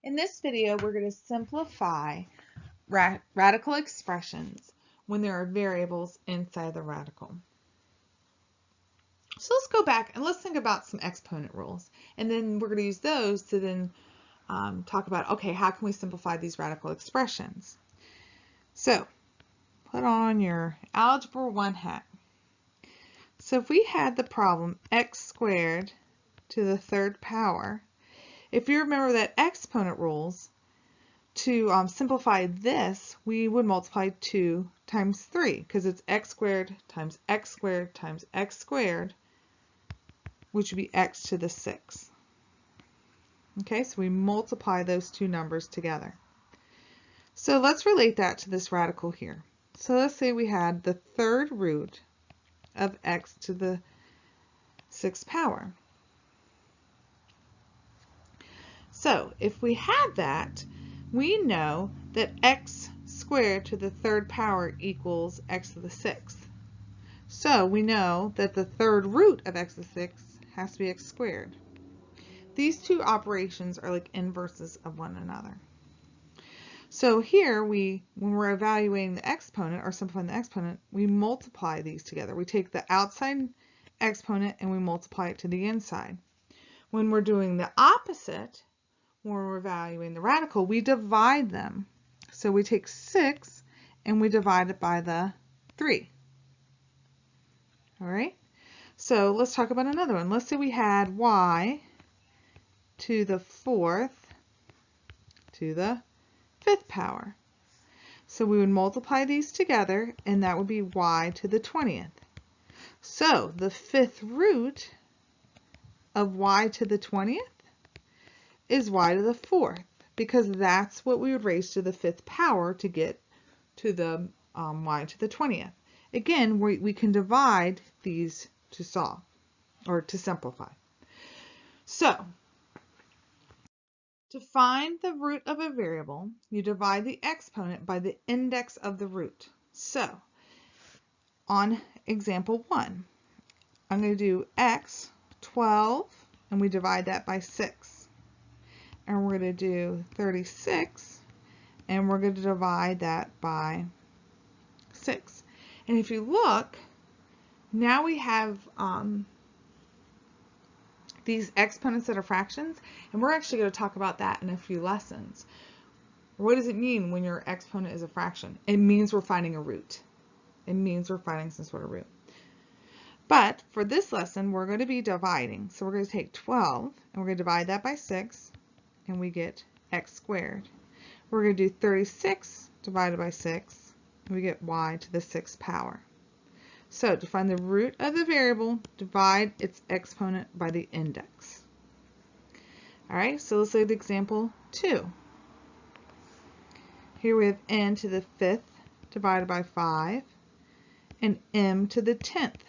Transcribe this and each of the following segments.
In this video, we're going to simplify radical expressions when there are variables inside the radical. So let's go back and let's think about some exponent rules. And then we're going to use those to then talk about, okay, how can we simplify these radical expressions? So put on your Algebra 1 hat. So if we had the problem x squared to the third power, if you remember that exponent rules, to simplify this, we would multiply 2 times 3 because it's x squared times x squared times x squared, which would be x to the 6. Okay, so we multiply those two numbers together. So let's relate that to this radical here. So let's say we had the third root of x to the 6th power. So if we had that, we know that x squared to the third power equals x to the 6th. So we know that the third root of x to the 6th has to be x squared. These two operations are like inverses of one another. So here when we're evaluating the exponent or simplifying the exponent, we multiply these together. We take the outside exponent and we multiply it to the inside. When we're doing the opposite, when we're evaluating the radical, we divide them. So we take 6 and we divide it by the 3. All right? So let's talk about another one. Let's say we had y to the 4th to the 5th power. So we would multiply these together and that would be y to the 20th. So the 5th root of y to the 20th is y to the 4th, because that's what we would raise to the 5th power to get to the y to the 20th. Again, we can divide these to solve or to simplify. So to find the root of a variable, you divide the exponent by the index of the root. So on example 1, I'm going to do x 12 and we divide that by 6. And we're going to do 36 and we're going to divide that by 6. And if you look, now we have these exponents that are fractions, and we're actually going to talk about that in a few lessons. What does it mean when your exponent is a fraction? It means we're finding a root. It means we're finding some sort of root. But for this lesson, we're going to be dividing. So we're going to take 12 and we're going to divide that by 6. And we get x squared. We're going to do 36 divided by 6, and we get y to the 6th power. So to find the root of the variable, divide its exponent by the index. All right, so let's look at example 2. Here we have n to the 5th divided by 5, and m to the 10th.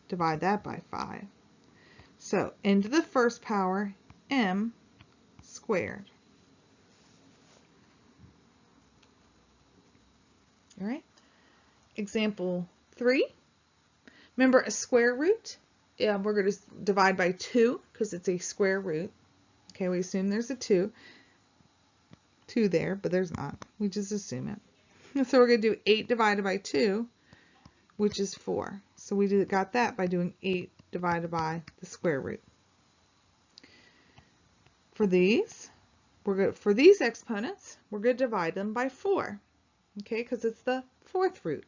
Divide that by 5. So n to the 1st power, m squared. All right. Example 3. Remember a square root? Yeah, we're going to divide by 2 because it's a square root. Okay, we assume there's a 2 there, but there's not. We just assume it. So we're going to do 8 divided by 2, which is 4. So we got that by doing 8 divided by the square root. For these exponents, we're going to divide them by 4, okay, because it's the 4th root.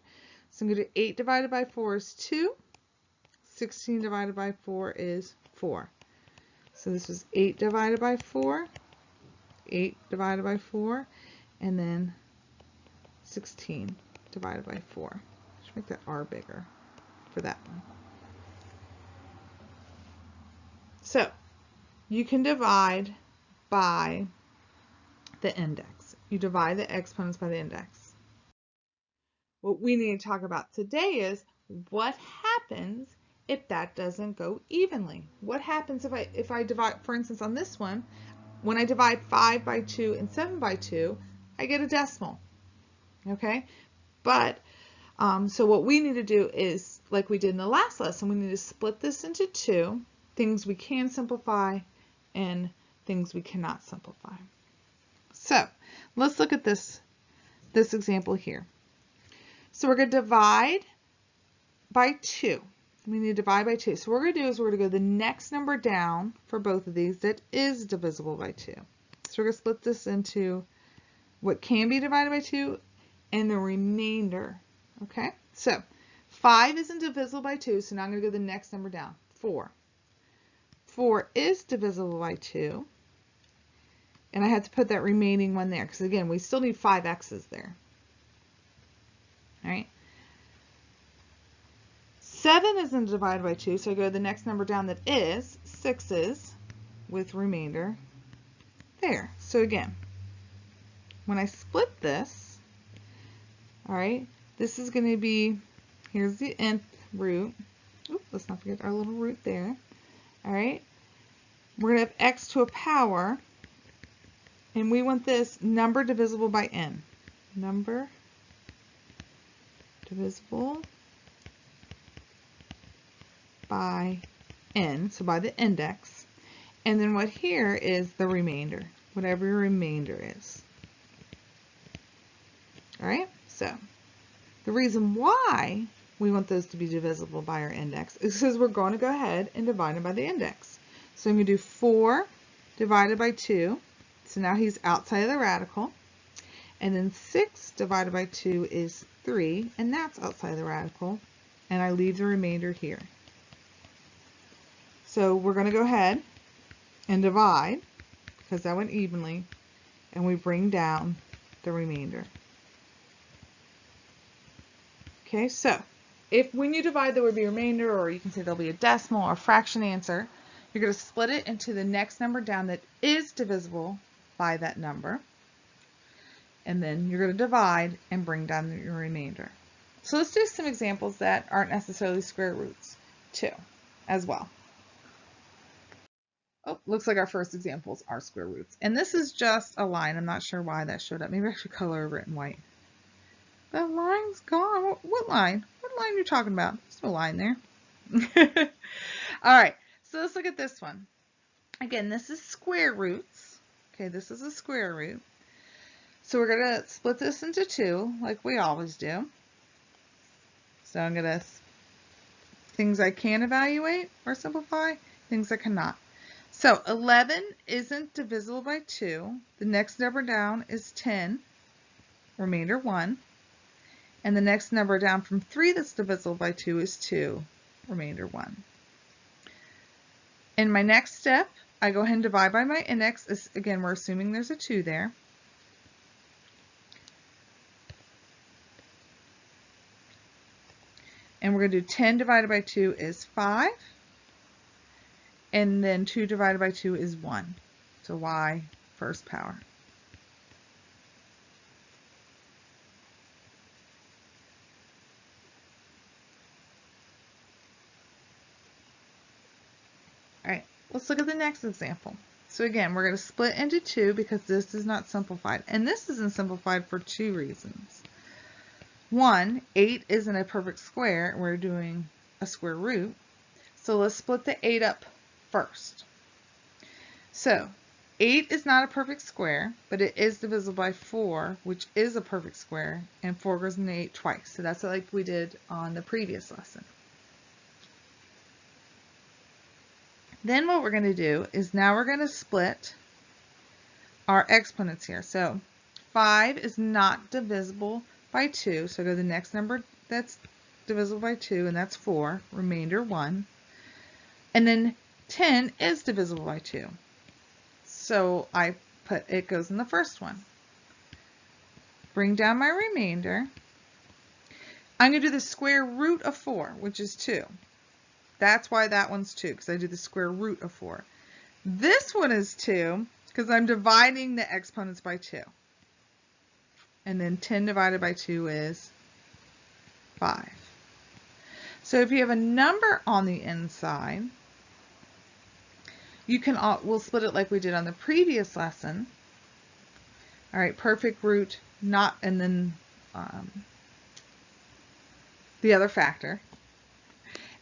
So I'm going to do 8 divided by 4 is 2. 16 divided by 4 is 4. So this is 8 divided by 4, 8 divided by 4, and then 16 divided by 4. I should make that R bigger for that one. So you can divide by the index. You divide the exponents by the index. What we need to talk about today is what happens if that doesn't go evenly. What happens if I divide, for instance, on this one, when I divide 5 by 2 and 7 by 2, I get a decimal. Okay? But so what we need to do is, like we did in the last lesson, we need to split this into 2, things we can simplify and things we cannot simplify. So let's look at this example here. So we're going to divide by 2. We need to divide by 2. So what we're going to do is we're going to go the next number down for both of these that is divisible by 2. So we're going to split this into what can be divided by 2 and the remainder. Okay, so 5 isn't divisible by 2, so now I'm going to go the next number down, 4. 4 is divisible by 2, and I had to put that remaining one there because, again, we still need 5 x's there. All right. 7 isn't divided by 2, so I go to the next number down that is 6's with remainder there. So again, when I split this, all right, this is going to be, here's the nth root. Oops, let's not forget our little root there. All right, we're going to have x to a power, and we want this number divisible by n. Number divisible by n, so by the index. And then what here is the remainder, whatever your remainder is. All right, so the reason why we want those to be divisible by our index is because we're going to go ahead and divide them by the index. So I'm going to do 4 divided by 2. So now he's outside of the radical. And then 6 divided by 2 is 3, and that's outside of the radical. And I leave the remainder here. So we're going to go ahead and divide, because that went evenly, and we bring down the remainder. Okay, so if when you divide there would be a remainder, or you can say there'll be a decimal or a fraction answer, you're going to split it into the next number down that is divisible by that number. And then you're going to divide and bring down your remainder. So let's do some examples that aren't necessarily square roots too, as well. Oh, looks like our first examples are square roots. And this is just a line. I'm not sure why that showed up. Maybe I should color over it in white. The line's gone. What line? What line are you talking about? There's no line there. All right, so let's look at this one. Again, this is square roots. Okay, this is a square root. So we're going to split this into 2, like we always do. So I'm going to, things I can evaluate or simplify, things I cannot. So 11 isn't divisible by 2. The next number down is 10, remainder 1. And the next number down from 3 that's divisible by 2 is 2, remainder 1. In my next step, I go ahead and divide by my index. Again, we're assuming there's a 2 there. And we're going to do 10 divided by 2 is 5. And then 2 divided by 2 is 1. So y first power. All right, let's look at the next example. So again, we're going to split into 2 because this is not simplified. And this isn't simplified for 2 reasons. 1, 8 isn't a perfect square. We're doing a square root. So let's split the 8 up first. So 8 is not a perfect square, but it is divisible by 4, which is a perfect square, and 4 goes into 8 twice. So that's like we did on the previous lesson. Then what we're going to do is now we're going to split our exponents here. So 5 is not divisible by 2, so go to the next number that's divisible by 2, and that's 4, remainder 1. And then 10 is divisible by 2. So I put, it goes in the first one. Bring down my remainder. I'm going to do the square root of 4, which is 2. That's why that one's 2, because I do the square root of 4. This one is 2, because I'm dividing the exponents by 2. And then 10 divided by 2 is 5. So if you have a number on the inside, you can, we'll split it like we did on the previous lesson. All right, perfect root, not, and then the other factor.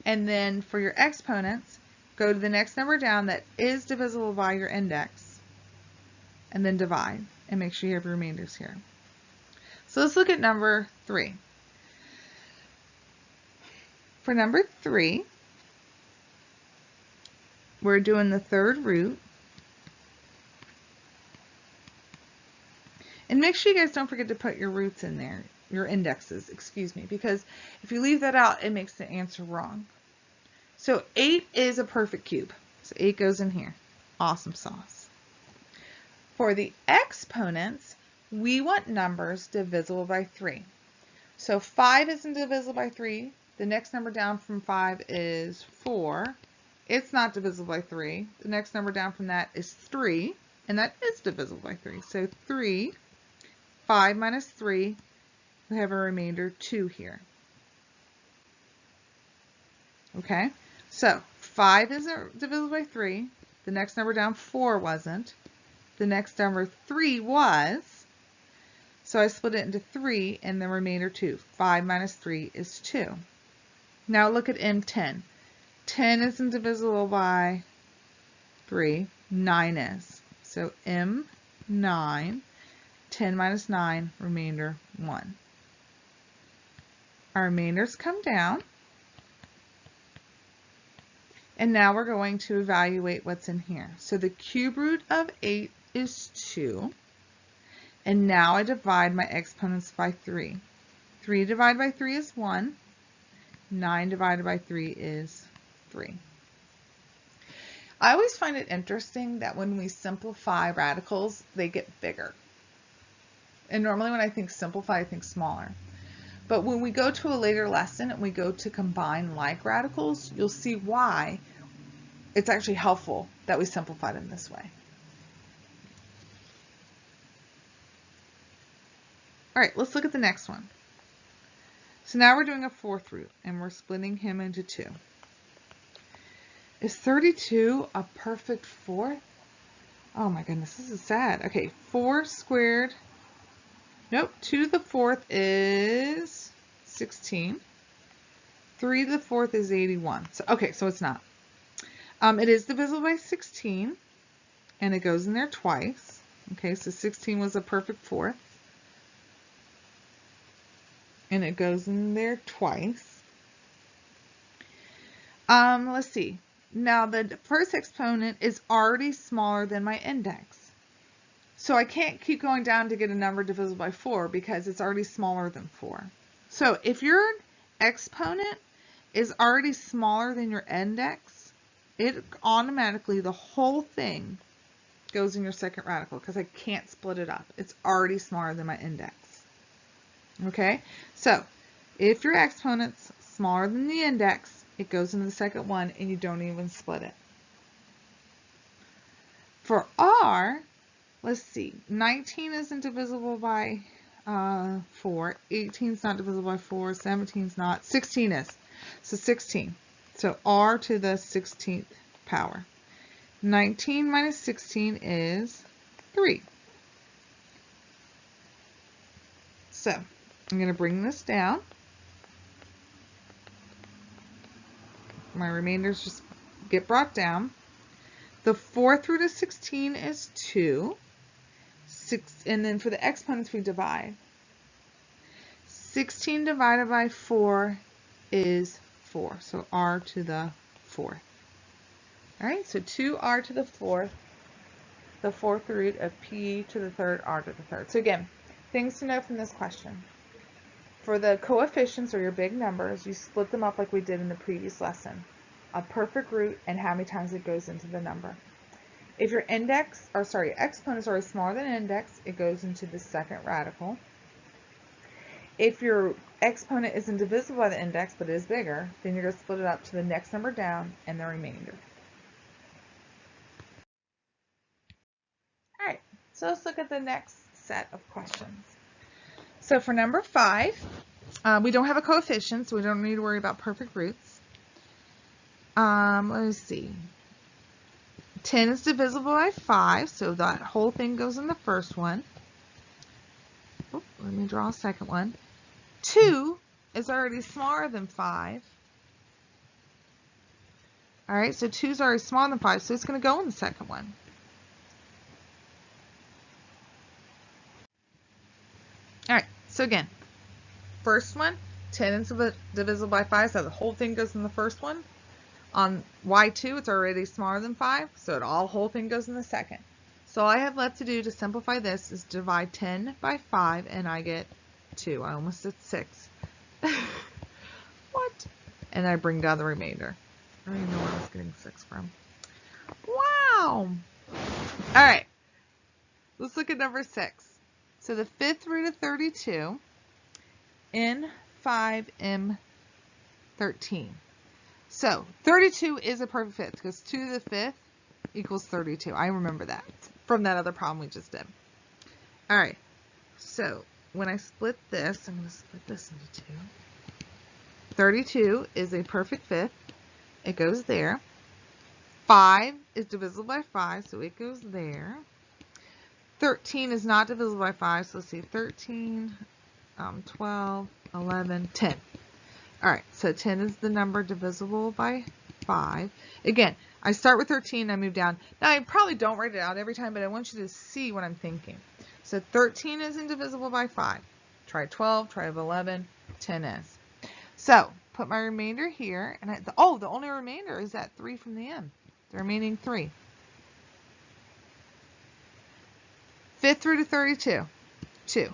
And then for your exponents, go to the next number down that is divisible by your index, and then divide. and make sure you have your remainders here. So let's look at number 3. For number 3, we're doing the third root. And make sure you guys don't forget to put your roots in there, your indexes, excuse me, because if you leave that out, it makes the answer wrong. So 8 is a perfect cube. So 8 goes in here. Awesome sauce. For the exponents, we want numbers divisible by 3. So 5 isn't divisible by 3. The next number down from 5 is 4. It's not divisible by 3. The next number down from that is 3, and that is divisible by 3. So 3, 5 minus 3, we have a remainder 2 here. Okay, so 5 isn't divisible by 3. The next number down, 4, wasn't. The next number, 3, was. So I split it into 3 and the remainder 2. 5 minus 3 is 2. Now look at M10. 10 isn't divisible by 3. 9 is. So M9, 10 minus 9, remainder 1. Our remainders come down. And now we're going to evaluate what's in here. So the cube root of 8 is 2. And now I divide my exponents by 3. 3 divided by 3 is 1. 9 divided by 3 is 3. I always find it interesting that when we simplify radicals, they get bigger. And normally when I think simplify, I think smaller. But when we go to a later lesson and we go to combine like radicals, you'll see why it's actually helpful that we simplify them this way. All right, let's look at the next one. So now we're doing a fourth root and we're splitting him into 2. Is 32 a perfect fourth? Oh my goodness, this is sad. Okay, 4 squared. Nope, 2 to the 4th is 16. 3 to the 4th is 81. So, okay, so it's not. It is divisible by 16, and it goes in there twice. Okay, so 16 was a perfect fourth. And it goes in there twice. Let's see. Now, the first exponent is already smaller than my index. So I can't keep going down to get a number divisible by 4 because it's already smaller than 4. So if your exponent is already smaller than your index, it automatically, the whole thing goes in your second radical because I can't split it up. It's already smaller than my index. Okay, so if your exponent's smaller than the index, it goes into the second one and you don't even split it. For R, let's see, 19 isn't divisible by 4, 18 is not divisible by 4, 17 is not, 16 is. So 16. So R to the 16th power. 19 minus 16 is 3. So I'm going to bring this down. My remainders just get brought down. The fourth root of 16 is 2. 6, and then for the exponents we divide. 16 divided by 4 is 4. So R to the 4th. All right, so 2R to the 4th, the fourth root of P to the 3rd, R to the 3rd. So again, things to know from this question. For the coefficients, or your big numbers, you split them up like we did in the previous lesson. A perfect root and how many times it goes into the number. If your exponent is already smaller than index, it goes into the second radical. If your exponent isn't divisible by the index but is bigger, then you're going to split it up to the next number down and the remainder. All right, so let's look at the next set of questions. So for number 5, we don't have a coefficient, so we don't need to worry about perfect roots. Let's see. 10 is divisible by 5, so that whole thing goes in the first one. Oh, let me draw a second one. 2 is already smaller than 5. All right, so 2 is already smaller than 5, so it's going to go in the second one. So again, first one, 10 is divisible by 5, so the whole thing goes in the first one. On y2, it's already smaller than 5, so the whole thing goes in the second. So all I have left to do to simplify this is divide 10 by 5, and I get 2. I almost said 6. What? And I bring down the remainder. I don't even know where I was getting 6 from. Wow! Alright, let's look at number 6. So the fifth root of 32, N5M13. So 32 is a perfect fifth because 2 to the fifth equals 32. I remember that from that other problem we just did. All right, so when I split this, I'm going to split this into 2. 32 is a perfect fifth. It goes there. 5 is divisible by 5, so it goes there. 13 is not divisible by 5, so let's see, 13, 12, 11, 10. All right, so 10 is the number divisible by 5. Again, I start with 13, I move down. Now, I probably don't write it out every time, but I want you to see what I'm thinking. So 13 is indivisible by 5. Try 12, try 11, 10 is. So put my remainder here, and the only remainder is that 3 from the end. The remaining 3. Fifth root of 32, 2.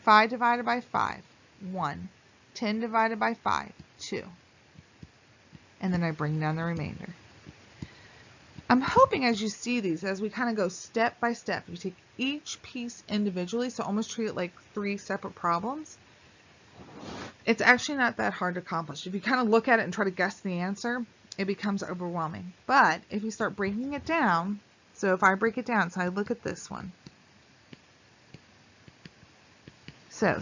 5 divided by 5, 1. 10 divided by 5, 2. And then I bring down the remainder. I'm hoping as you see these, as we kind of go step by step, you take each piece individually, so almost treat it like 3 separate problems. It's actually not that hard to accomplish. If you kind of look at it and try to guess the answer, it becomes overwhelming. But if you start breaking it down, so if I break it down, so I look at this one. So,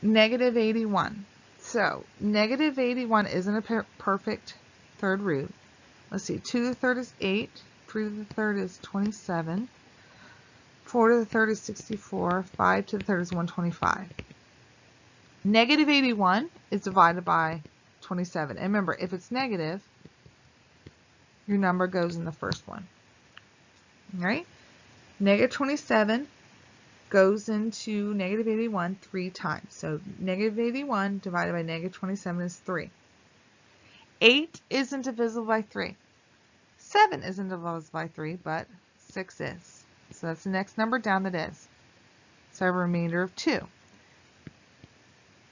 negative 81. So, negative 81 isn't a perfect third root. Let's see, 2 to the third is 8, 3 to the third is 27, 4 to the third is 64, 5 to the third is 125. Negative 81 is divided by 27. And remember, if it's negative, your number goes in the first one. All right? Negative 27 goes into negative 81 3 times. So negative 81 divided by negative 27 is 3. 8 isn't divisible by 3. 7 isn't divisible by 3, but 6 is. So that's the next number down that is. So I have a remainder of 2.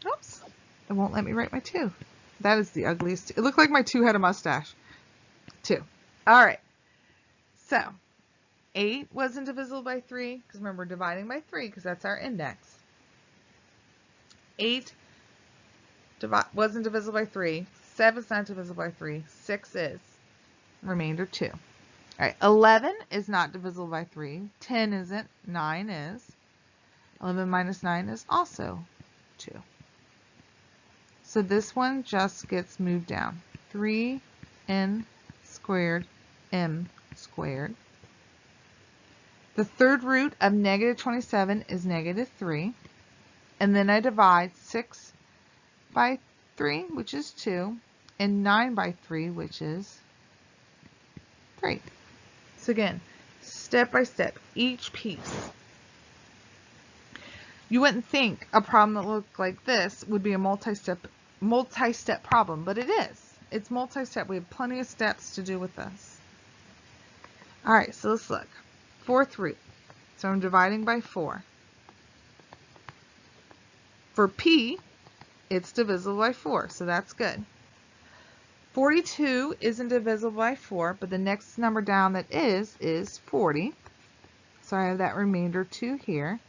Oops, it won't let me write my 2. That is the ugliest. It looked like my 2 had a mustache. 2. All right. So 8 wasn't divisible by 3, because remember, we're dividing by 3, because that's our index. 8 wasn't divisible by 3. 7 is not divisible by 3. 6 is. Remainder 2. All right, 11 is not divisible by 3. 10 isn't. 9 is. 11 minus 9 is also 2. So this one just gets moved down. 3n squared m squared. The third root of negative 27 is negative 3. And then I divide 6 by 3, which is 2, and 9 by 3, which is 3. So again, step by step, each piece. You wouldn't think a problem that looked like this would be a multi-step problem, but it is. It's multi-step. We have plenty of steps to do with this. All right, so let's look. Fourth root. So I'm dividing by 4. For p, it's divisible by 4, so that's good. 42 isn't divisible by 4, but the next number down that is 40. So I have that remainder 2 here.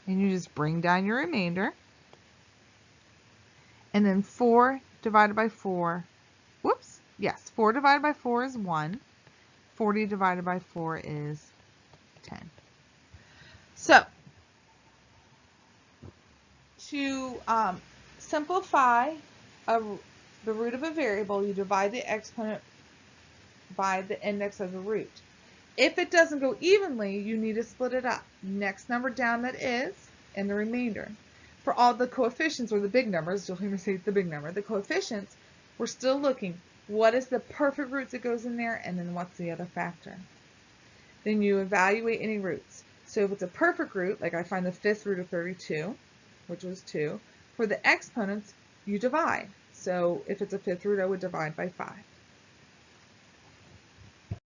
And you just bring down your remainder. And then 4 divided by 4, whoops, yes, 4 divided by 4 is 1. 40 divided by 4 is 10. So, to simplify the root of a variable, you divide the exponent by the index of the root. If it doesn't go evenly, you need to split it up. Next number down that is, and the remainder. For all the coefficients, or the big numbers, you'll hear me say the big number, the coefficients, we're still looking, what is the perfect root that goes in there, and then what's the other factor? Then you evaluate any roots. So if it's a perfect root, like I find the fifth root of 32, which was 2. For the exponents, you divide. So if it's a fifth root, I would divide by 5.